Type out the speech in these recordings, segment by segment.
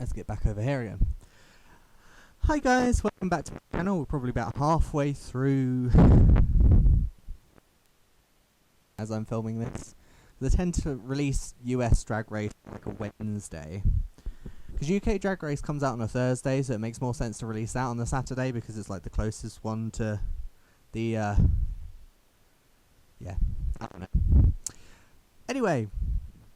Let's get back over here again. Hi guys, welcome back to my channel. We're probably about halfway through as I'm filming this. They tend to release US Drag Race like a Wednesday. Because UK Drag Race comes out on a Thursday, so it makes more sense to release that on the Saturday because it's like the closest one to the, yeah, I don't know. Anyway,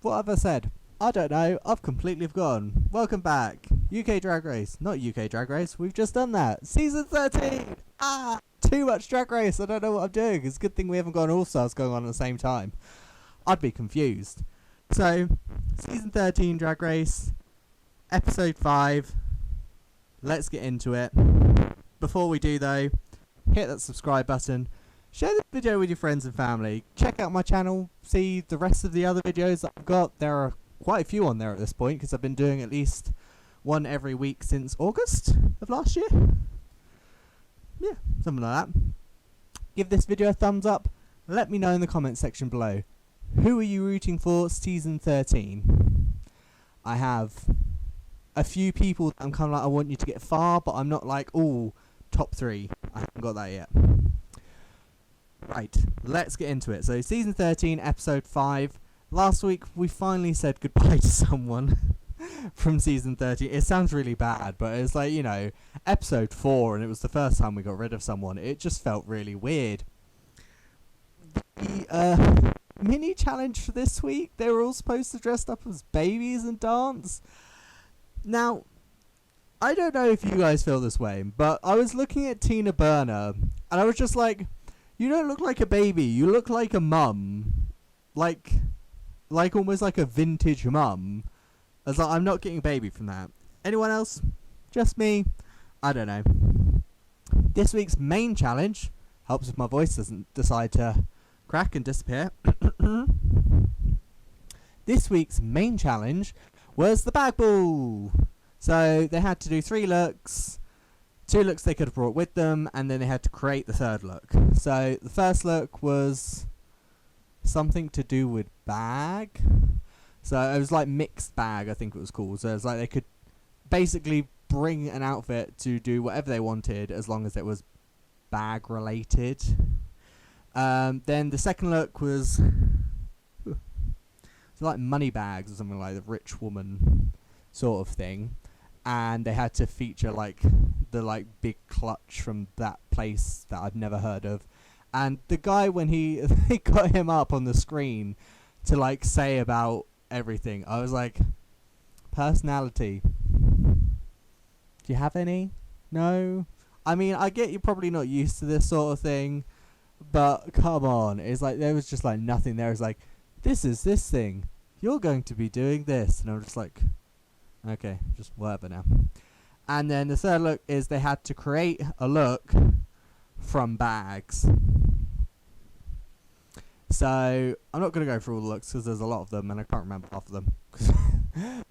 what have I said? I don't know, I've completely forgotten. Welcome back. UK Drag Race. Not UK Drag Race, we've just done that. Season 13! Ah! Too much Drag Race, I don't know what I'm doing. It's a good thing we haven't got an All-Stars going on at the same time. I'd be confused. So, Season 13 Drag Race, Episode 5. Let's get into it. Before we do though, hit that subscribe button. Share this video with your friends and family. Check out my channel, see the rest of the other videos that I've got. There are quite a few on there at this point because I've been doing at least one every week since August of last year. Yeah, something like that. Give this video a thumbs up. Let me know in the comment section below. Who are you rooting for Season 13? I have a few people that I'm kind of like, I want you to get far, but I'm not like, oh, top 3. I haven't got that yet. Right, let's get into it. So, Season 13, Episode 5. Last week, we finally said goodbye to someone from Season 13. It sounds really bad, but it's like, you know, Episode 4, and it was the first time we got rid of someone. It just felt really weird. The mini challenge for this week, they were all supposed to dress up as babies and dance. Now, I don't know if you guys feel this way, but I was looking at Tina Burner, and I was just like, you don't look like a baby, you look like a mum. Like almost like a vintage mum. I was like, I'm not getting baby from that. Anyone else? Just me? I don't know. This week's main challenge, helps if my voice doesn't decide to crack and disappear. This week's main challenge was the bag ball. So they had to do 3 looks. 2 looks they could have brought with them, and then they had to create the 3rd look. So the first look was something to do with bag. So it was like mixed bag, I think it was called. So it was like they could basically bring an outfit to do whatever they wanted as long as it was bag related. Then the second look was like money bags or something like the rich woman sort of thing. And they had to feature like the like big clutch from that place that I've never heard of. And the guy, when they got him up on the screen to like say about everything, I was like, personality. Do you have any? No? I mean, I get you're probably not used to this sort of thing, but come on. It's like there was just like nothing there. It's like, this is this thing. You're going to be doing this. And I'm just like, okay, just whatever now. And then the 3rd look is they had to create a look from bags. So I'm not going to go through all the looks because there's a lot of them and I can't remember half of them.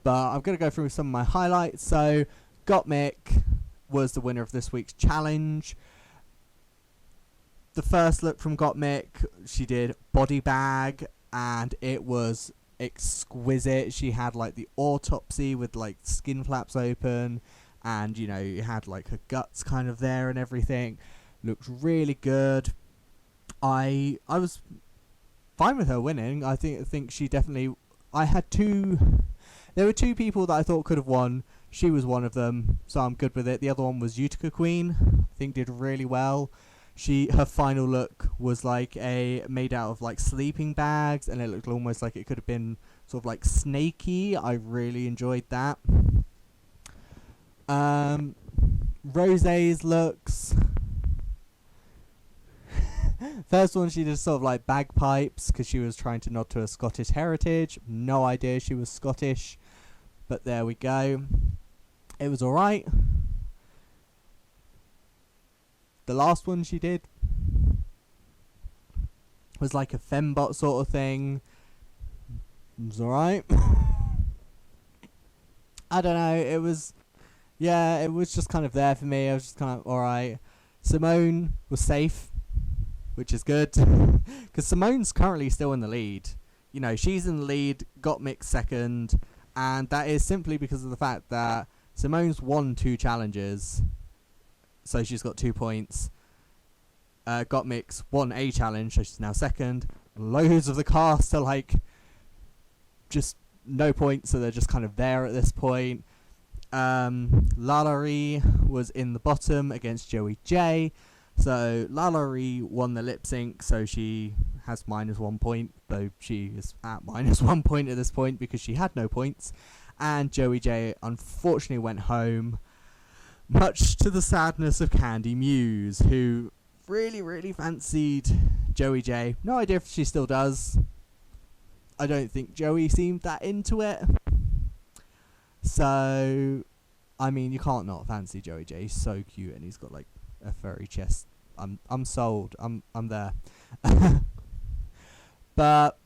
But I'm going to go through some of my highlights. So Gottmik was the winner of this week's challenge. The first look from Gottmik, she did body bag and it was exquisite. She had like the autopsy with like skin flaps open, and you know, you had like her guts kind of there and everything. Looked really good. I was fine with her winning. I think she definitely. There were 2 people that I thought could have won. She was one of them, so I'm good with it. The other one was Utica Queen. I think did really well. Her final look was like made out of like sleeping bags, and it looked almost like it could have been sort of like snaky. I really enjoyed that. Rosé's looks. First one, she did sort of like bagpipes because she was trying to nod to her Scottish heritage. No idea she was Scottish, but there we go. It was alright. The last one she did was like a fembot sort of thing. It was alright. I don't know, it was just kind of there for me. I was just kind of alright. Simone was safe, which is good. Because Simone's currently still in the lead. You know, she's in the lead, Gottmik second, And that is simply because of the fact that Simone's won 2 challenges, so she's got 2 points. Gottmix won a challenge, so she's now second. Loads of the cast are like just no points, so they're just kind of there at this point. Lalaurie was in the bottom against Joey J. So Lalaurie won the lip sync, so she has -1 point, though she is at -1 point at this point because she had no points. And Joey J unfortunately went home, much to the sadness of Candy Muse, who really fancied Joey J. No idea if she still does. I don't think Joey seemed that into it. So, I mean, you can't not fancy Joey J. He's so cute, and he's got like a furry chest. I'm sold. I'm there. But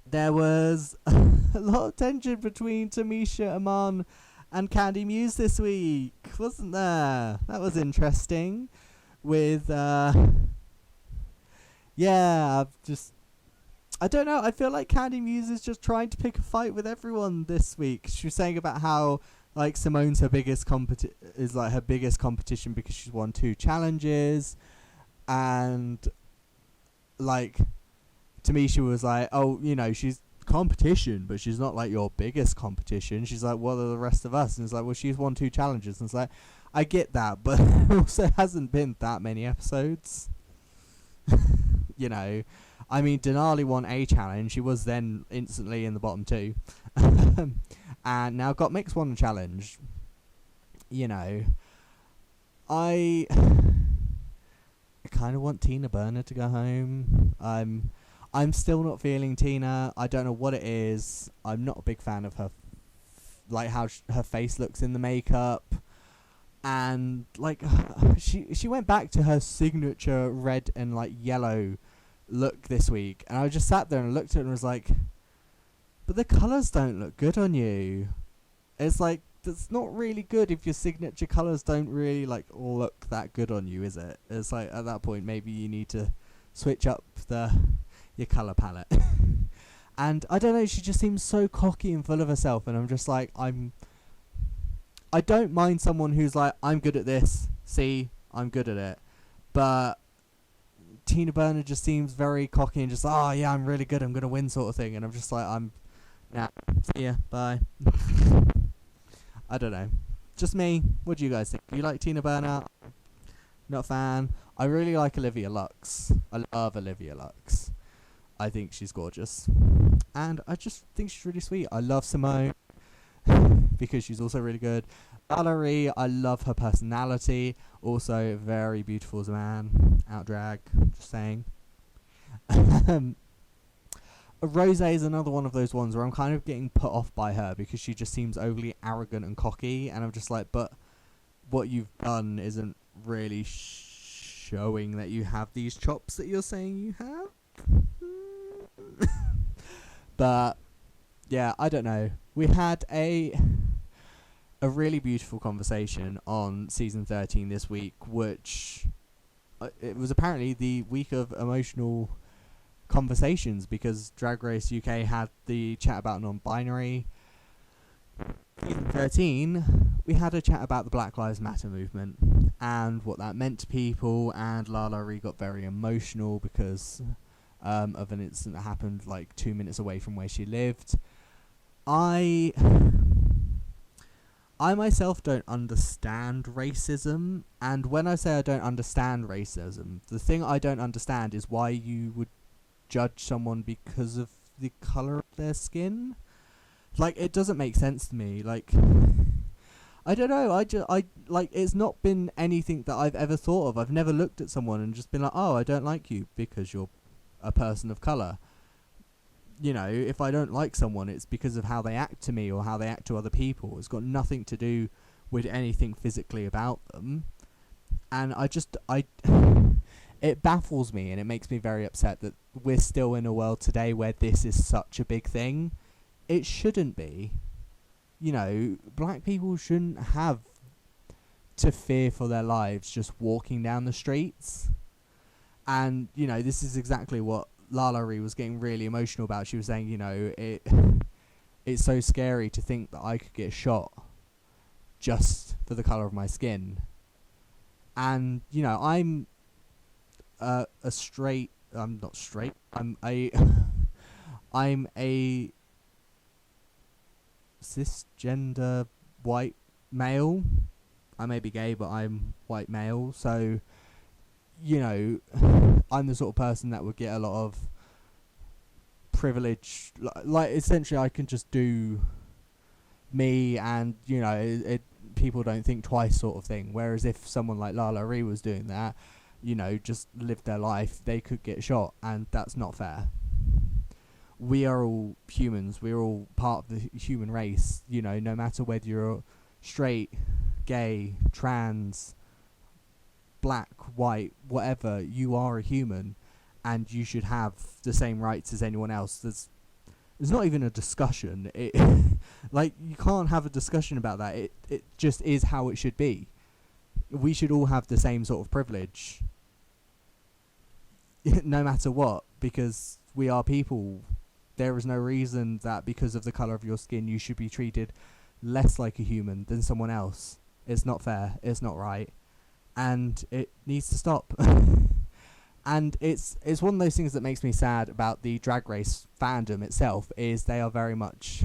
there was a lot of tension between Tamisha Iman and Candy Muse this week, wasn't there? That was interesting. With yeah, I don't know. I feel like Candy Muse is just trying to pick a fight with everyone this week. She was saying about how like Simone's her biggest her biggest competition because she's won 2 challenges, and like Tamisha was like, oh, you know, she's competition, but she's not like your biggest competition. She's like, what are the rest of us? And it's like, well, she's won 2 challenges, and it's like, I get that, but there also hasn't been that many episodes. You know, I mean, Denali won a challenge. She was then instantly in the bottom 2. And now Gottmix won a challenge. You know, I kind of want Tina Burner to go home. I'm still not feeling Tina. I don't know what it is. I'm not a big fan of her, like how her face looks in the makeup. And like she went back to her signature red and like yellow look this week, and I just sat there and looked at it and was like, but the colours don't look good on you. It's like, that's not really good if your signature colours don't really like look that good on you, is it? It's like, at that point maybe you need to switch up your colour palette. And I don't know, she just seems so cocky and full of herself, and I'm just like, I don't mind someone who's like, I'm good at this, see, I'm good at it. But Tina Burner just seems very cocky and just, oh yeah, I'm really good, I'm going to win sort of thing. And I'm just like, nah, see ya, bye. I don't know. Just me. What do you guys think? Do you like Tina Burner? Not a fan. I really like Olivia Lux. I love Olivia Lux. I think she's gorgeous. And I just think she's really sweet. I love Simone because she's also really good. Valerie, I love her personality. Also very beautiful as a man. Out drag, just saying. Rose is another one of those ones where I'm kind of getting put off by her because she just seems overly arrogant and cocky, and I'm just like, but what you've done isn't really showing that you have these chops that you're saying you have. But yeah, I don't know. We had a really beautiful conversation on season 13 this week, which it was apparently the week of emotional conversations because Drag Race UK had the chat about non-binary. Season 13, we had a chat about the Black Lives Matter movement and what that meant to people, and Lalaurie got very emotional because of an incident that happened like 2 minutes away from where she lived. I myself don't understand racism, and when I say I don't understand racism, the thing I don't understand is why you would judge someone because of the colour of their skin. Like, it doesn't make sense to me. Like, I don't know, I like, it's not been anything that I've ever thought of. I've never looked at someone and just been like, oh, I don't like you because you're a person of colour. You know, if I don't like someone, it's because of how they act to me or how they act to other people. It's got nothing to do with anything physically about them. And it baffles me, and it makes me very upset that we're still in a world today where this is such a big thing. It shouldn't be. You know, black people shouldn't have to fear for their lives just walking down the streets. And, you know, this is exactly what Lalaurie was getting really emotional about. She was saying, you know, it's so scary to think that I could get shot just for the colour of my skin. And, you know, I'm a straight... I'm not straight. I'm a... I'm a cisgender white male. I may be gay, but I'm white male. So, you know, I'm the sort of person that would get a lot of privilege. Like essentially, I can just do me, and you know, people don't think twice, sort of thing. Whereas if someone like Lala Ree was doing that, you know, just live their life, they could get shot, and that's not fair. We are all humans. We're all part of the human race. You know, no matter whether you're straight, gay, trans, black, white, whatever, you are a human, and you should have the same rights as anyone else. There's not even a discussion. Like, you can't have a discussion about that. It just is how it should be. We should all have the same sort of privilege, no matter what, because we are people. There is no reason that because of the colour of your skin you should be treated less like a human than someone else. It's not fair. It's not right. And it needs to stop. And it's one of those things that makes me sad about the Drag Race fandom itself, is they are very much...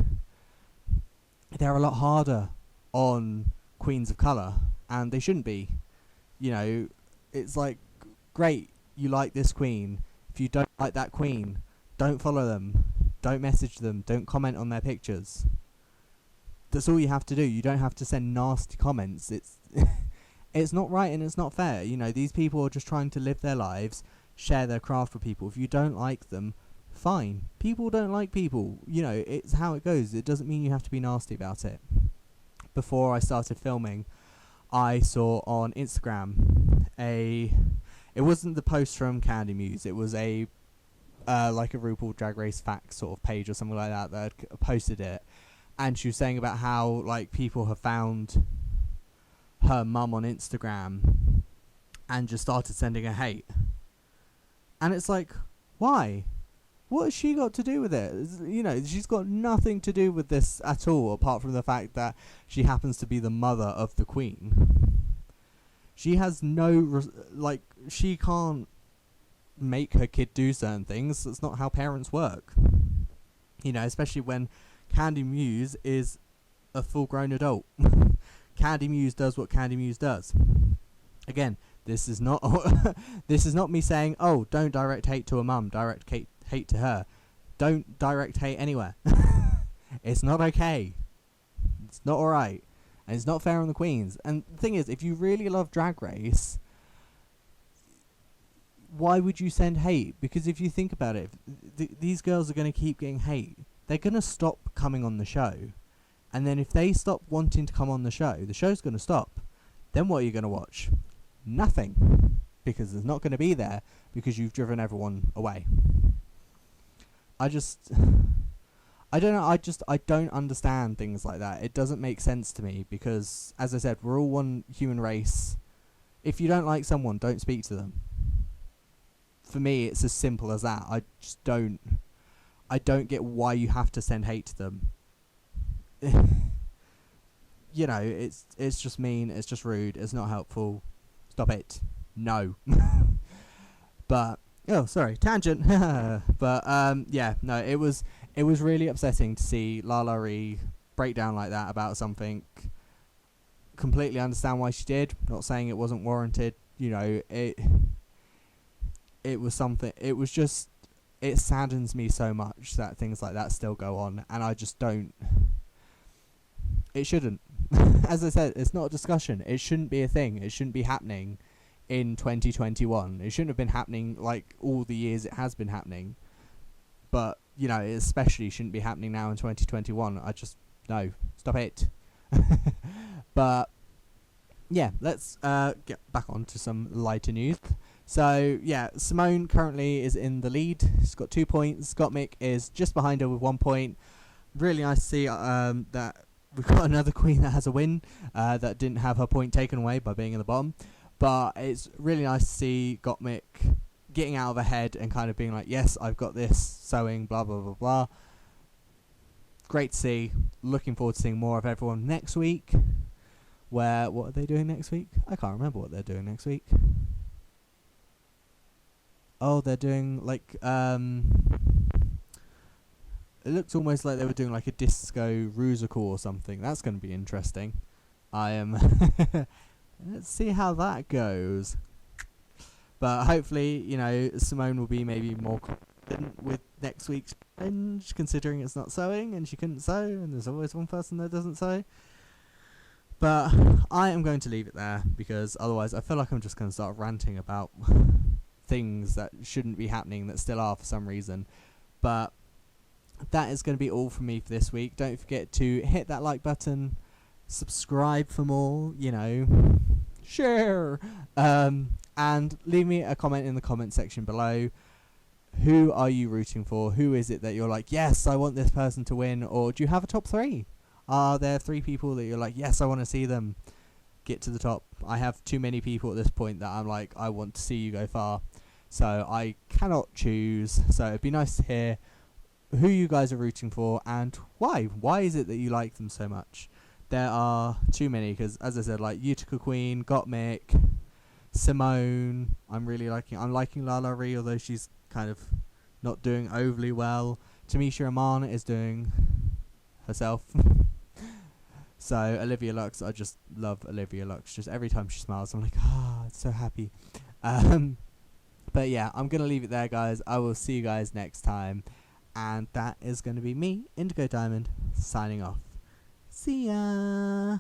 They're a lot harder on queens of colour, and they shouldn't be. You know, it's like, great, you like this queen. If you don't like that queen, don't follow them. Don't message them. Don't comment on their pictures. That's all you have to do. You don't have to send nasty comments. It's... It's not right and it's not fair. You know, these people are just trying to live their lives, share their craft with people. If you don't like them, fine. People don't like people. You know, it's how it goes. It doesn't mean you have to be nasty about it. Before I started filming, I saw on Instagram it wasn't the post from Candy Muse. It was like a RuPaul Drag Race Facts sort of page or something like that that had posted it. And she was saying about how, like, people have found her mum on Instagram and just started sending her hate. And it's like, why? What has she got to do with it? You know, she's got nothing to do with this at all, apart from the fact that she happens to be the mother of the queen. She has no... she can't make her kid do certain things. That's not how parents work. You know, especially when Candy Muse is a full-grown adult. Candy Muse does what Candy Muse does. Again, this is not this is not me saying, oh, don't direct hate to a mum, direct hate to her. Don't direct hate anywhere. It's not okay. It's not alright. And it's not fair on the queens. And the thing is, if you really love Drag Race, why would you send hate? Because if you think about it, these girls are going to keep getting hate. They're going to stop coming on the show. And then if they stop wanting to come on the show's going to stop. Then what are you going to watch? Nothing. Because it's not going to be there, because you've driven everyone away. I don't know, I don't understand things like that. It doesn't make sense to me, because, as I said, we're all one human race. If you don't like someone, don't speak to them. For me, it's as simple as that. I don't get why you have to send hate to them. You know, it's just mean, it's just rude, it's not helpful. Stop it. No. But oh, sorry, tangent. But yeah, no, it was really upsetting to see Lala Ree break down like that about something. Completely understand why she did. Not saying it wasn't warranted. You know, it was something. It was just, it saddens me so much that things like that still go on, and I just don't. It shouldn't. As I said, it's not a discussion. It shouldn't be a thing. It shouldn't be happening in 2021. It shouldn't have been happening like all the years it has been happening. But, you know, it especially shouldn't be happening now in 2021. I just, no, stop it. But, yeah, let's get back on to some lighter news. So, yeah, Simone currently is in the lead. She's got 2 points. Gottmik is just behind her with 1 point. Really nice to see that we've got another queen that has a win, that didn't have her point taken away by being in the bottom. But it's really nice to see Gottmik getting out of her head and kind of being like, yes, I've got this, sewing, blah, blah, blah, blah. great to see. Looking forward to seeing more of everyone next week. What are they doing next week? I can't remember what they're doing next week. Oh, they're doing like it looks almost like they were doing like a disco rusical or something. That's going to be interesting. I am let's see how that goes. But hopefully, you know, Simone will be maybe more confident with next week's challenge, considering it's not sewing and she couldn't sew, and there's always one person that doesn't sew. But I am going to leave it there, because otherwise I feel like I'm just going to start ranting about things that shouldn't be happening that still are for some reason. But that is going to be all from me for this week. Don't forget to hit that like button, subscribe for more, you know, share, and leave me a comment in the comment section below. Who are you rooting for? Who is it that you're like, yes, I want this person to win? Or do you have a top 3? Are there 3 people that you're like, yes, I want to see them get to the top? I have too many people at this point that I'm like, I want to see you go far. So I cannot choose. So it'd be nice to hear who you guys are rooting for and why. Why is it that you like them so much? There are too many, because as I said, like Utica Queen, Gottmik, Simone, I'm liking Lala Ree, although she's kind of not doing overly well. Tamisha Iman is doing herself. So Olivia Lux, I just love Olivia Lux. Just every time she smiles, I'm like, it's so happy. But yeah, I'm going to leave it there, guys. I will see you guys next time. And that is going to be me, Indigo Diamond, signing off. See ya!